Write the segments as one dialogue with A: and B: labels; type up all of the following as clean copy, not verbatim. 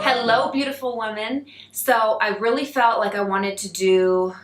A: Hello, beautiful women. So I really felt like I wanted to do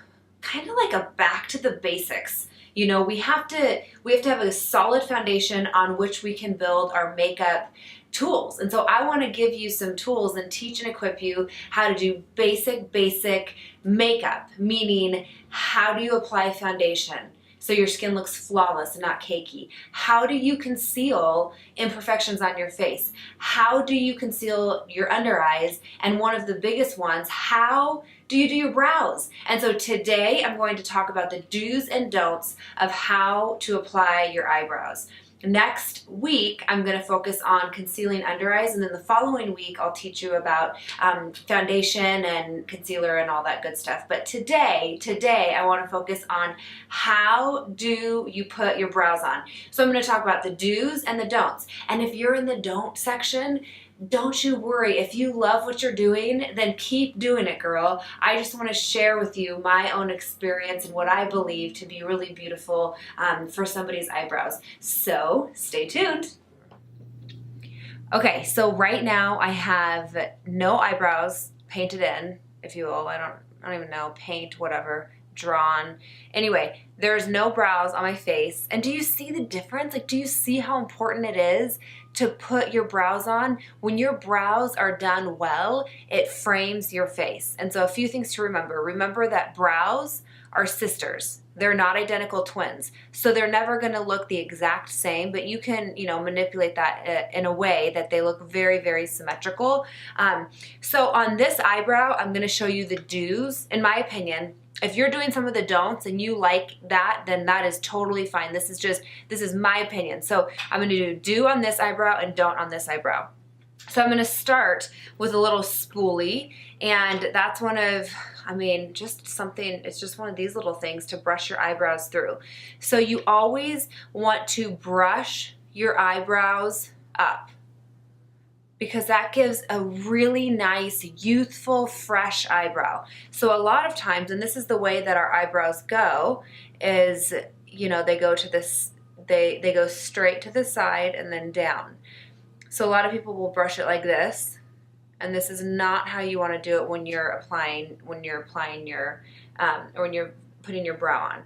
A: kind of like a back to the basics. You know, we have to have a solid foundation on which we can build our makeup tools. And so I want to give you some tools and teach and equip you how to do basic makeup, meaning how do you apply foundation so your skin looks flawless and not cakey? How do you conceal imperfections on your face? How do you conceal your under eyes? And one of the biggest ones, how do you do your brows? And so today I'm going to talk about the do's and don'ts of how to apply your eyebrows. Next week, I'm going to focus on concealing under eyes, and then the following week, I'll teach you about foundation and concealer and all that good stuff. But today, I want to focus on how do you put your brows on. So I'm going to talk about the do's and the don'ts. And if you're in the don't section, don't you worry. If you love what you're doing, then keep doing it, girl. I just want to share with you my own experience and what I believe to be really beautiful for somebody's eyebrows. So stay tuned. Okay, so right now I have no eyebrows painted in, if you will. I don't even know, paint, whatever, drawn. Anyway, there's no brows on my face. And do you see the difference? Like, do you see how important it is to put your brows on? When your brows are done well, it frames your face. And so a few things to remember. Remember that brows are sisters. They're not identical twins. So they're never going to look the exact same, but you can, manipulate that in a way that they look very, very symmetrical. So on this eyebrow, I'm going to show you the do's, in my opinion. If you're doing some of the don'ts and you like that, then that is totally fine. This is my opinion. So I'm going to do on this eyebrow and don't on this eyebrow. So I'm going to start with a little spoolie, and that's it's just one of these little things to brush your eyebrows through. So you always want to brush your eyebrows up, because that gives a really nice, youthful, fresh eyebrow. So a lot of times, and this is the way that our eyebrows go, is, they go to this, they go straight to the side and then down. So a lot of people will brush it like this, and this is not how you want to do it when you're applying your, or when you're putting your brow on.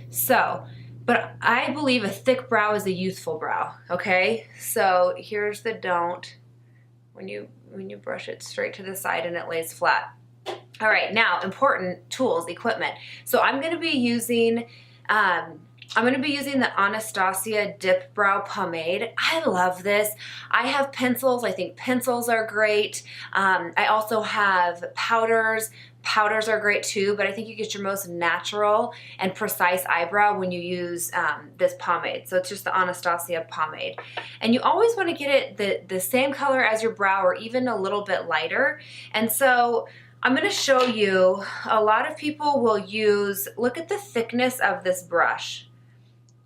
A: So, but I believe a thick brow is a youthful brow, okay? So here's the don't. When you brush it straight to the side and it lays flat. All right, now important tools, equipment. So I'm going to be using the Anastasia Dip Brow Pomade. I love this. I have pencils. I think pencils are great. I also have powders. Powders are great too, but I think you get your most natural and precise eyebrow when you use this pomade. So it's just the Anastasia pomade. And you always want to get it the same color as your brow, or even a little bit lighter. And so I'm going to show you, a lot of people will use, look at the thickness of this brush.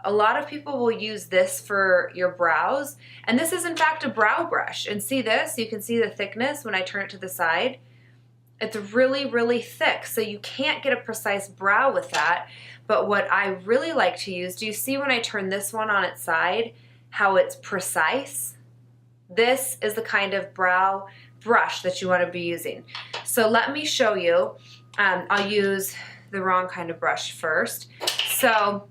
A: A lot of people will use this for your brows. And this is in fact a brow brush. And see this? You can see the thickness when I turn it to the side. It's really, really thick, so you can't get a precise brow with that. But what I really like to use, do you see when I turn this one on its side, how it's precise? This is the kind of brow brush that you want to be using. So let me show you. I'll use the wrong kind of brush first. So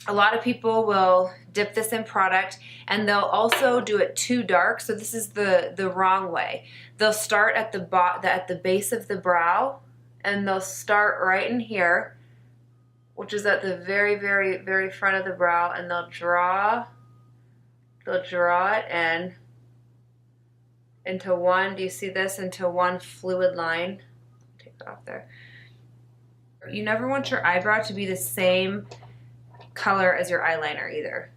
A: a lot of people will dip this in product, and they'll also do it too dark. So this is the wrong way. They'll start at the base of the brow, and they'll start right in here, which is at the very, very, very front of the brow, and they'll draw it in into one. Do you see this? Into one fluid line. Take that off there. You never want your eyebrow to be the same color as your eyeliner either.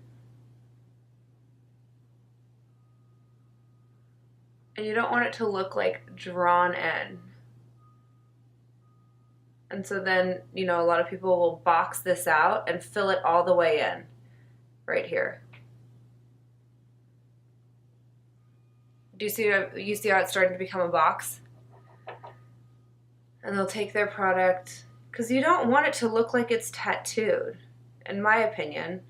A: And you don't want it to look like drawn in. And so then, a lot of people will box this out and fill it all the way in right here. Do you see how it's starting to become a box? And they'll take their product, because you don't want it to look like it's tattooed, in my opinion.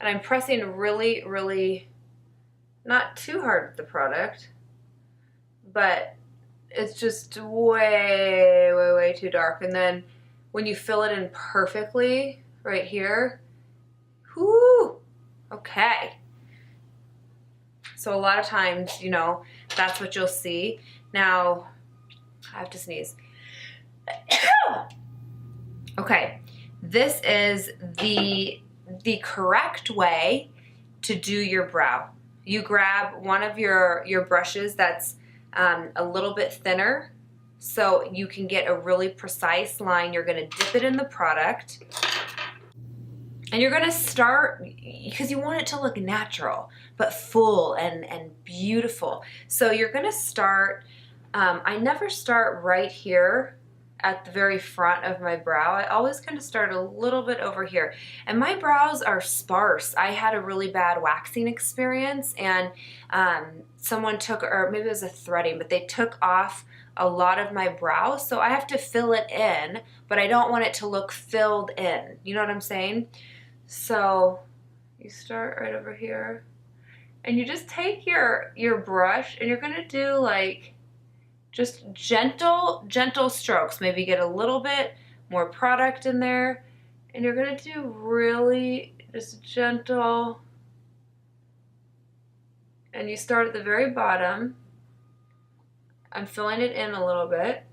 A: And I'm pressing really, really, not too hard with the product, but it's just way, way, way too dark. And then when you fill it in perfectly right here, whoo, okay. So a lot of times, you know, that's what you'll see. Now, I have to sneeze. Okay, this is the correct way to do your brow. You grab one of your brushes that's a little bit thinner so you can get a really precise line. You're gonna dip it in the product and you're gonna start, because you want it to look natural, but full and beautiful. So you're gonna start, I never start right here at the very front of my brow. I always kind of start a little bit over here. And my brows are sparse. I had a really bad waxing experience, and someone took, or maybe it was a threading, but they took off a lot of my brow. So I have to fill it in, but I don't want it to look filled in. You know what I'm saying? So you start right over here and you just take your brush and you're gonna do like just gentle strokes. Maybe get a little bit more product in there, and you're gonna do really just gentle, and you start at the very bottom. I'm filling it in a little bit.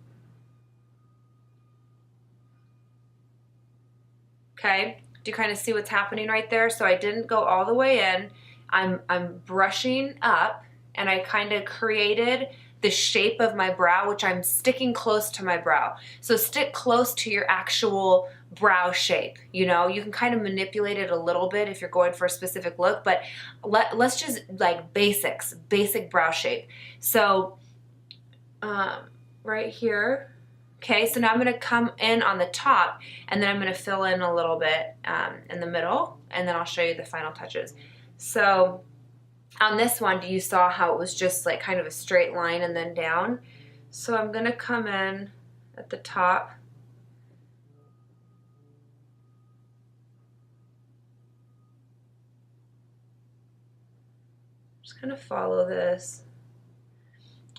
A: Okay, do you kind of see what's happening right there? So I didn't go all the way in. I'm brushing up, and I kind of created the shape of my brow, which I'm sticking close to my brow. So stick close to your actual brow shape. You know, you can kind of manipulate it a little bit if you're going for a specific look, but let's just like basic brow shape. So right here. Okay, so now I'm gonna come in on the top, and then I'm gonna fill in a little bit in the middle, and then I'll show you the final touches. So on this one, you saw how it was just like kind of a straight line and then down. So I'm gonna come in at the top. Just kind of follow this.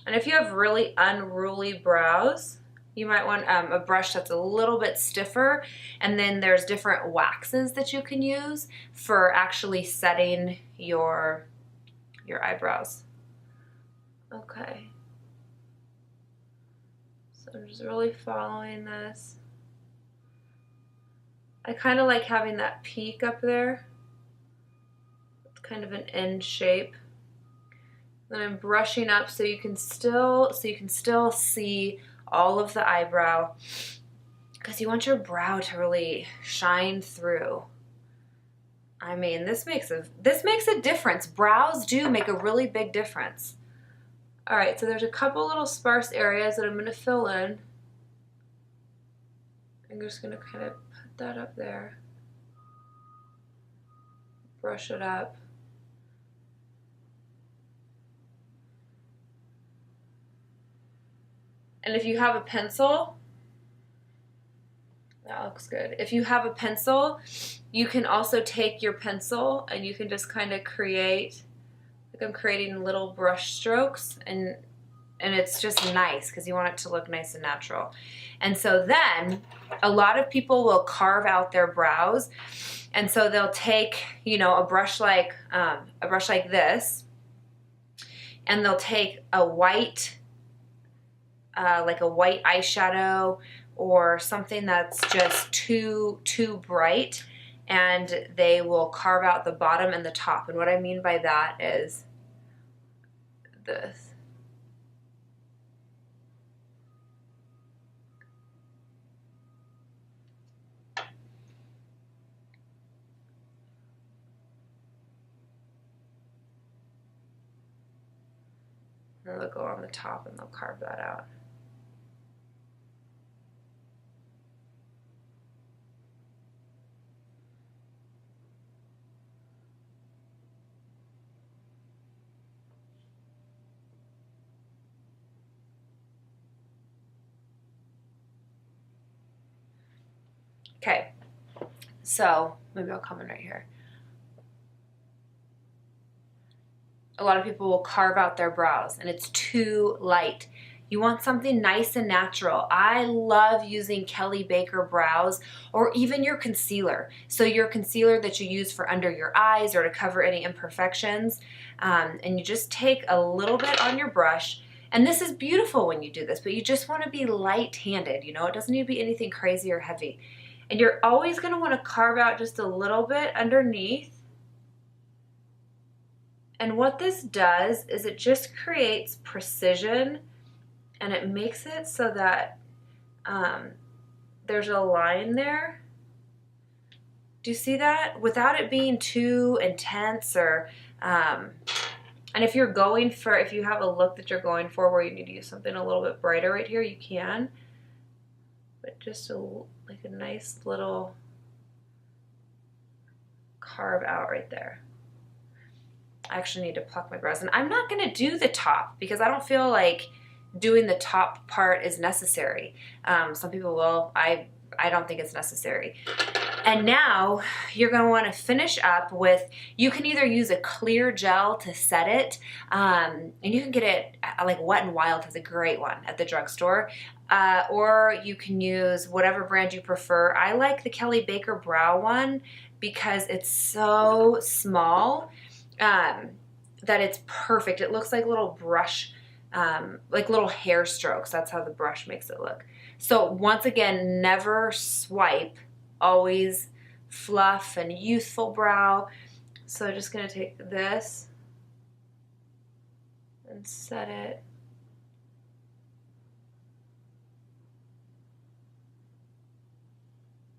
A: And if you have really unruly brows, you might want a brush that's a little bit stiffer, and then there's different waxes that you can use for actually setting your eyebrows. Okay. So I'm just really following this. I kind of like having that peak up there. It's kind of an end shape. Then I'm brushing up so you can still see all of the eyebrow, because you want your brow to really shine through. I mean, this makes a difference. Brows do make a really big difference. All right, so there's a couple little sparse areas that I'm going to fill in. I'm just going to kind of put that up there. Brush it up. And if you have a pencil, that looks good. If you have a pencil, you can also take your pencil and you can just kind of create, like I'm creating little brush strokes, and it's just nice because you want it to look nice and natural. And so then a lot of people will carve out their brows, and so they'll take, you know, a brush like this, and they'll take a white like a white eyeshadow or something that's just too bright, and they will carve out the bottom and the top. And what I mean by that is this. And they'll go on the top and they'll carve that out. Okay, so maybe I'll come in right here. a lot of people will carve out their brows and it's too light. You want something nice and natural. I love using Kelly Baker brows, or even your concealer. So your concealer that you use for under your eyes or to cover any imperfections. And you just take a little bit on your brush. And this is beautiful when you do this, but you just want to be light-handed. You know, it doesn't need to be anything crazy or heavy. And you're always going to want to carve out just a little bit underneath. And what this does is it just creates precision, and it makes it so that there's a line there. Do you see that? Without it being too intense or, and if you're going for, if you have a look that you're going for where you need to use something a little bit brighter right here, you can. But just like a nice little carve out right there. I actually need to pluck my brows. And I'm not going to do the top because I don't feel like doing the top part is necessary. Some people will. I don't think it's necessary. And now you're going to want to finish up with, you can either use a clear gel to set it, and you can get it, like Wet n Wild has a great one at the drugstore, or you can use whatever brand you prefer. I like the Kelly Baker Brow one because it's so small that it's perfect. It looks like little brush, like little hair strokes. That's how the brush makes it look. So once again, never swipe, always fluff and youthful brow. So I'm just gonna take this and set it.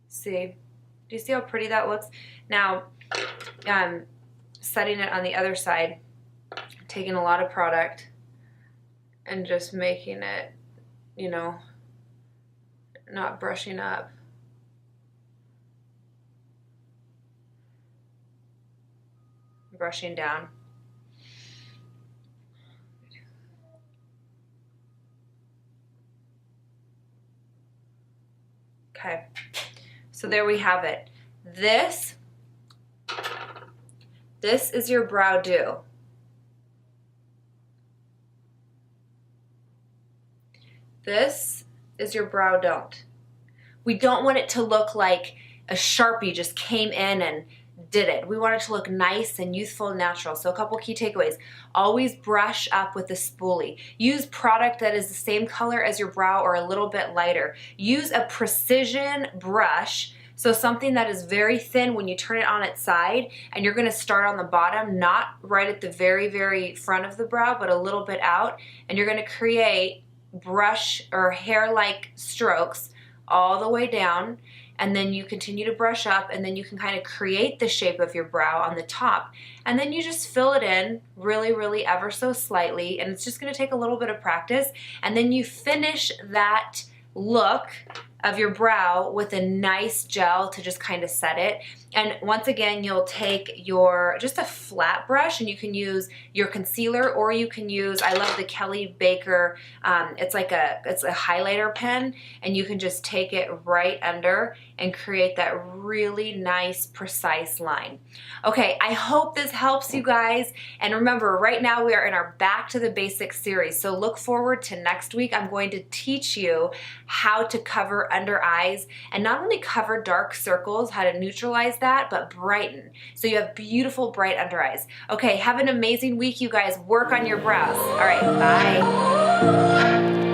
A: See, do you see how pretty that looks? Now, setting it on the other side, taking a lot of product and just making it, you know, not brushing up. Brushing down. Okay, so there we have it. This is your brow do. This is your brow don't. We don't want it to look like a Sharpie just came in and did it. We want it to look nice and youthful and natural. So a couple key takeaways. Always brush up with a spoolie. Use product that is the same color as your brow or a little bit lighter. Use a precision brush. So something that is very thin when you turn it on its side, and you're gonna start on the bottom, not right at the very, very front of the brow, but a little bit out. And you're gonna create brush or hair-like strokes all the way down, and then you continue to brush up, and then you can kind of create the shape of your brow on the top. And then you just fill it in really, really ever so slightly, and it's just gonna take a little bit of practice. And then you finish that look of your brow with a nice gel to just kind of set it. And once again, you'll take your, just a flat brush, and you can use your concealer, or you can use, I love the Kelly Baker, it's a highlighter pen, and you can just take it right under and create that really nice, precise line. Okay, I hope this helps you guys. And remember, right now we are in our Back to the Basics series. So look forward to next week. I'm going to teach you how to cover under eyes, and not only cover dark circles, how to neutralize that, but brighten. So you have beautiful, bright under eyes. Okay, have an amazing week, you guys. Work on your brows. All right, bye.